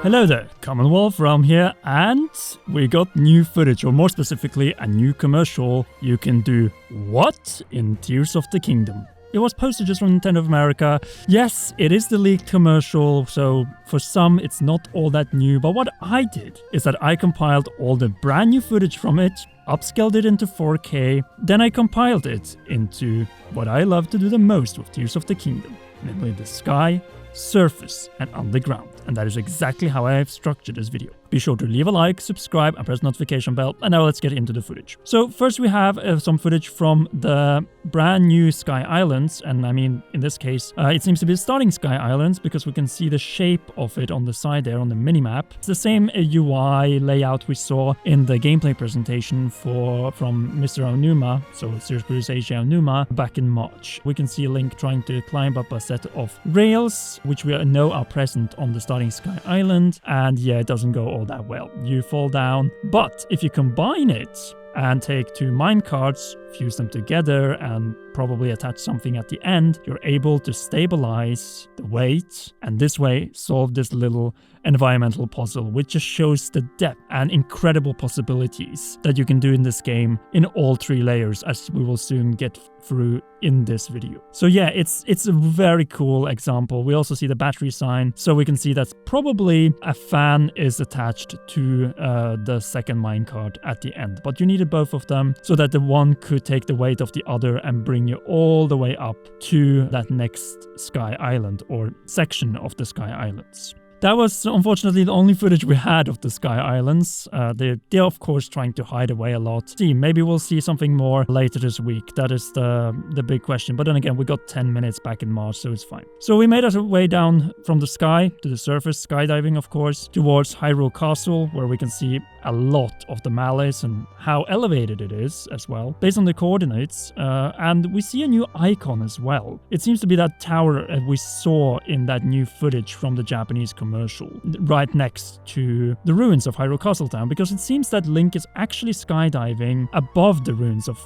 Hello there, Commonwealth Realm here, and we got new footage, or more specifically, a new commercial. You can do what in Tears of the Kingdom? It was posted just from Nintendo of America. Yes, it is the leaked commercial, so for some it's not all that new, but what I did is that I compiled all the brand new footage from it, upscaled it into 4K, then I compiled it into what I love to do the most with Tears of the Kingdom, namely the sky, surface, and underground. And that is exactly how I have structured this video. Be sure to leave a like, subscribe, and press the notification bell. And now let's get into the footage. So first we have some footage from the brand new Sky Islands. And I mean, in this case, it seems to be the starting Sky Islands because we can see the shape of it on the side there on the minimap. It's the same UI layout we saw in the gameplay presentation from Mr. Aonuma, so Series Producer Eiji Aonuma, back in March. We can see Link trying to climb up a set of rails, which we know are present on the starting Sky Island. And yeah, it doesn't go all that well. You fall down, but if you combine it and take two minecarts, fuse them together, and probably attach something at the end, you're able to stabilize the weight, and this way solve this little environmental puzzle, which just shows the depth and incredible possibilities that you can do in this game in all three layers, as we will soon get through in this video. So yeah, it's a very cool example. We also see the battery sign, so we can see that probably a fan is attached to the second minecart at the end, but you needed both of them so that the one could take the weight of the other and bring you all the way up to that next Sky Island or section of the Sky Islands. That was unfortunately the only footage we had of the Sky Islands. They're of course trying to hide away a lot. See, maybe we'll see something more later this week. That is the big question. But then again, we got 10 minutes back in March, so it's fine. So we made our way down from the sky to the surface, skydiving of course, towards Hyrule Castle, where we can see a lot of the malice and how elevated it is as well, based on the coordinates. And we see a new icon as well. It seems to be that tower we saw in that new footage from the Japanese commercial, right next to the ruins of Hyrule Castle Town, because it seems that Link is actually skydiving above the ruins of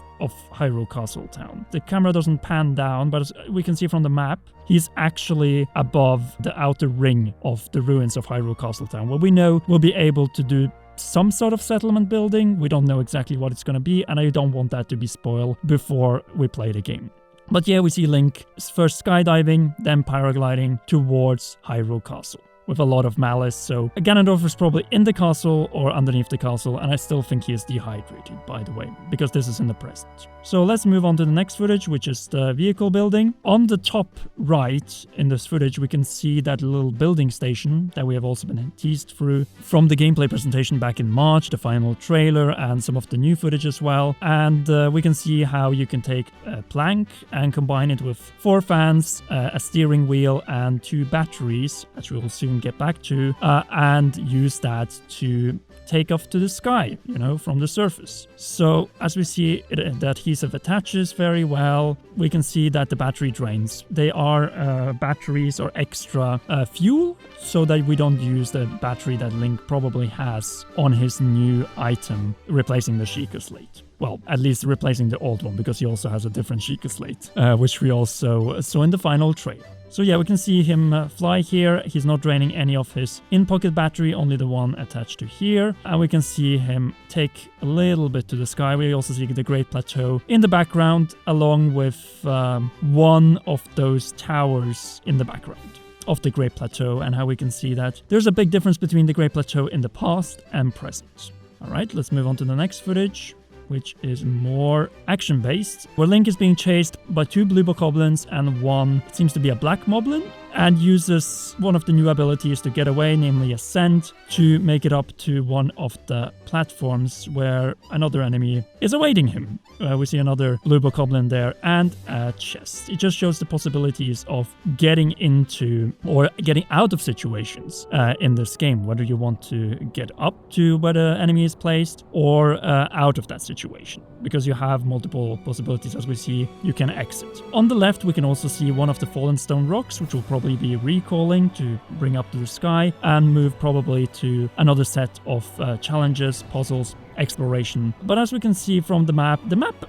Hyrule Castle Town. The camera doesn't pan down, but as we can see from the map, he's actually above the outer ring of the ruins of Hyrule Castle Town, where we know we'll be able to do some sort of settlement building. We don't know exactly what it's going to be, and I don't want that to be spoiled before we play the game. But yeah, we see Link first skydiving, then paragliding towards Hyrule Castle, with a lot of malice. So Ganondorf is probably in the castle or underneath the castle, and I still think he is dehydrated, by the way, because this is in the present. So let's move on to the next footage, which is the vehicle building. On the top right in this footage, we can see that little building station that we have also been teased through from the gameplay presentation back in March, the final trailer, and some of the new footage as well. And we can see how you can take a plank and combine it with 4 fans, a steering wheel, and 2 batteries, as we will soon get back to, and use that to take off to the sky, you know, from the surface. So as we see, the adhesive attaches very well. We can see that the battery drains. They are batteries or extra fuel, so that we don't use the battery that Link probably has on his new item, replacing the Sheikah Slate. Well, at least replacing the old one, because he also has a different Sheikah Slate, which we also saw in the final trailer. So yeah, we can see him fly here. He's not draining any of his in-pocket battery, only the one attached to here. And we can see him take a little bit to the sky. We also see the Great Plateau in the background, along with one of those towers in the background of the Great Plateau, and how we can see that there's a big difference between the Great Plateau in the past and present. All right, let's move on to the next footage, which is more action-based, where Link is being chased by 2 blue bokoblins and one, it seems to be a black moblin, and uses one of the new abilities to get away, namely Ascend, to make it up to one of the platforms where another enemy is awaiting him. We see another blue bokoblin there and a chest. It just shows the possibilities of getting into or getting out of situations in this game, whether you want to get up to where the enemy is placed or out of that situation, because you have multiple possibilities. As we see, you can exit. On the left, we can also see one of the fallen stone rocks, which will probably be recalling to bring up to the sky and move probably to another set of challenges, puzzles, exploration. But as we can see from the map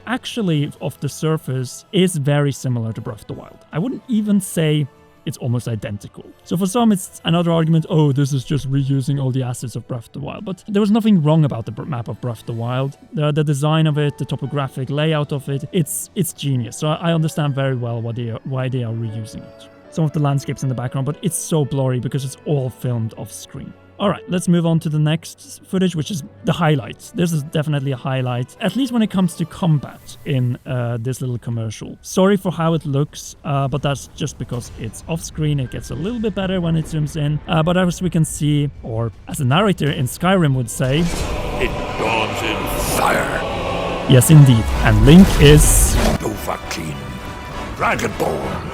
actually of the surface is very similar to Breath of the Wild. I wouldn't even say it's almost identical. So for some, it's another argument, oh, this is just reusing all the assets of Breath of the Wild. But there was nothing wrong about the map of Breath of the Wild. The design of it, the topographic layout of it, it's genius. So I understand very well why they are reusing it. Some of the landscapes in the background, but it's so blurry because it's all filmed off screen. Alright, let's move on to the next footage, which is the highlights. This is definitely a highlight, at least when it comes to combat in this little commercial. Sorry for how it looks, but that's just because it's off screen. It gets a little bit better when it zooms in. But as we can see, or as the narrator in Skyrim would say, it dawns in fire. Yes, indeed. And Link is Dovahkiin, Dragonborn.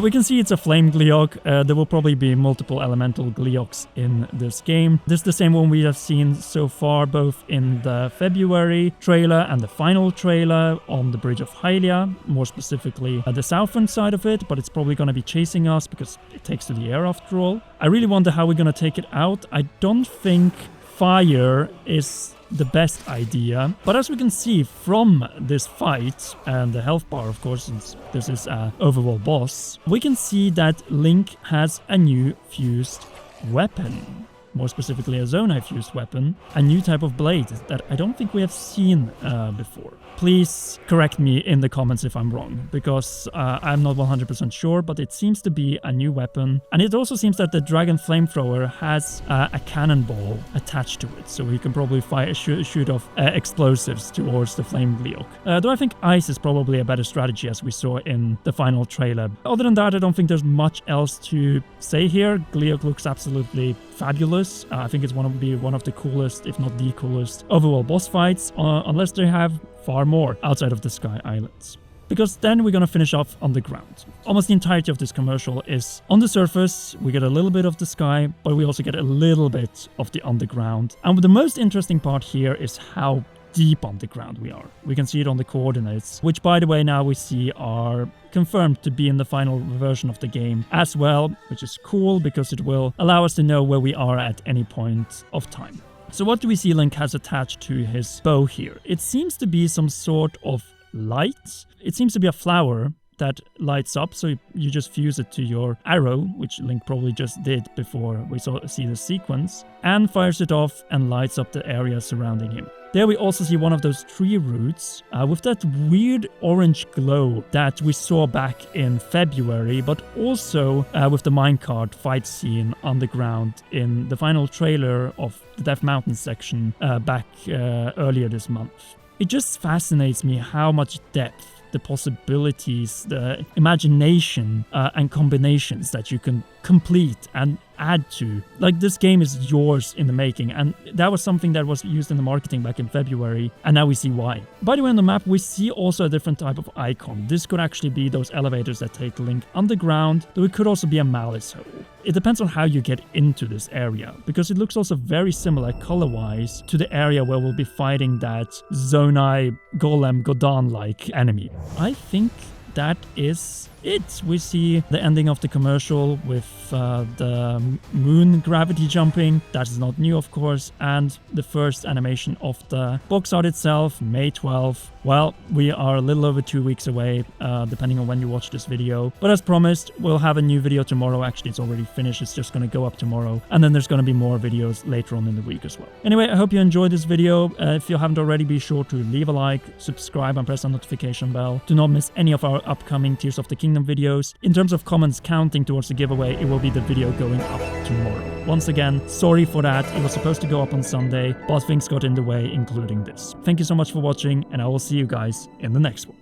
We can see it's a flame Gleeok. There will probably be multiple elemental Gleeoks in this game. This is the same one we have seen so far, both in the February trailer and the final trailer on the Bridge of Hylia, more specifically at the southern side of it, but it's probably going to be chasing us because it takes to the air after all. I really wonder how we're going to take it out. I don't think fire is the best idea, but as we can see from this fight and the health bar, of course, since this is an overworld boss, we can see that Link has a new fused weapon. More specifically, a Zonai fused weapon, a new type of blade that I don't think we have seen before. Please correct me in the comments if I'm wrong, because I'm not 100% sure, but it seems to be a new weapon. And it also seems that the Dragon Flamethrower has a cannonball attached to it, so we can probably fire, shoot off explosives towards the Flame Gleeok. Though I think ice is probably a better strategy, as we saw in the final trailer. Other than that, I don't think there's much else to say here. Gleeok looks absolutely fabulous. I think it's one of the coolest, if not the coolest, overworld boss fights, unless they have far more outside of the Sky Islands. Because then we're gonna finish off on the ground. Almost the entirety of this commercial is on the surface. We get a little bit of the sky, but we also get a little bit of the underground. And the most interesting part here is how deep underground we are. We can see it on the coordinates, which by the way now we see are confirmed to be in the final version of the game as well, which is cool because it will allow us to know where we are at any point of time. So what do we see Link has attached to his bow here? It seems to be some sort of light. It seems to be a flower that lights up, so you just fuse it to your arrow, which Link probably just did before we see the sequence, and fires it off and lights up the area surrounding him. There we also see one of those tree roots with that weird orange glow that we saw back in February, but also with the minecart fight scene underground in the final trailer of the Death Mountain section back earlier this month. It just fascinates me how much depth, the possibilities, the imagination and combinations that you can complete and add to. Like, this game is yours in the making, and that was something that was used in the marketing back in February, and now we see why. By the way, on the map we see also a different type of icon. This could actually be those elevators that take Link underground, though it could also be a malice hole. It depends on how you get into this area, because it looks also very similar color-wise to the area where we'll be fighting that Zonai Golem Godan-like enemy. I think that is it. We see the ending of the commercial with the moon gravity jumping. That is not new, of course, and the first animation of the box art itself, May 12th. Well, we are a little over 2 weeks away, depending on when you watch this video. But as promised, we'll have a new video tomorrow. Actually, it's already finished. It's just going to go up tomorrow. And then there's going to be more videos later on in the week as well. Anyway, I hope you enjoyed this video. If you haven't already, be sure to leave a like, subscribe, and press the notification bell. Do not miss any of our upcoming Tears of the Kingdom videos. In terms of comments counting towards the giveaway, it will be the video going up tomorrow. Once again, sorry for that. It was supposed to go up on Sunday, but things got in the way, including this. Thank you so much for watching, and I will see you guys in the next one.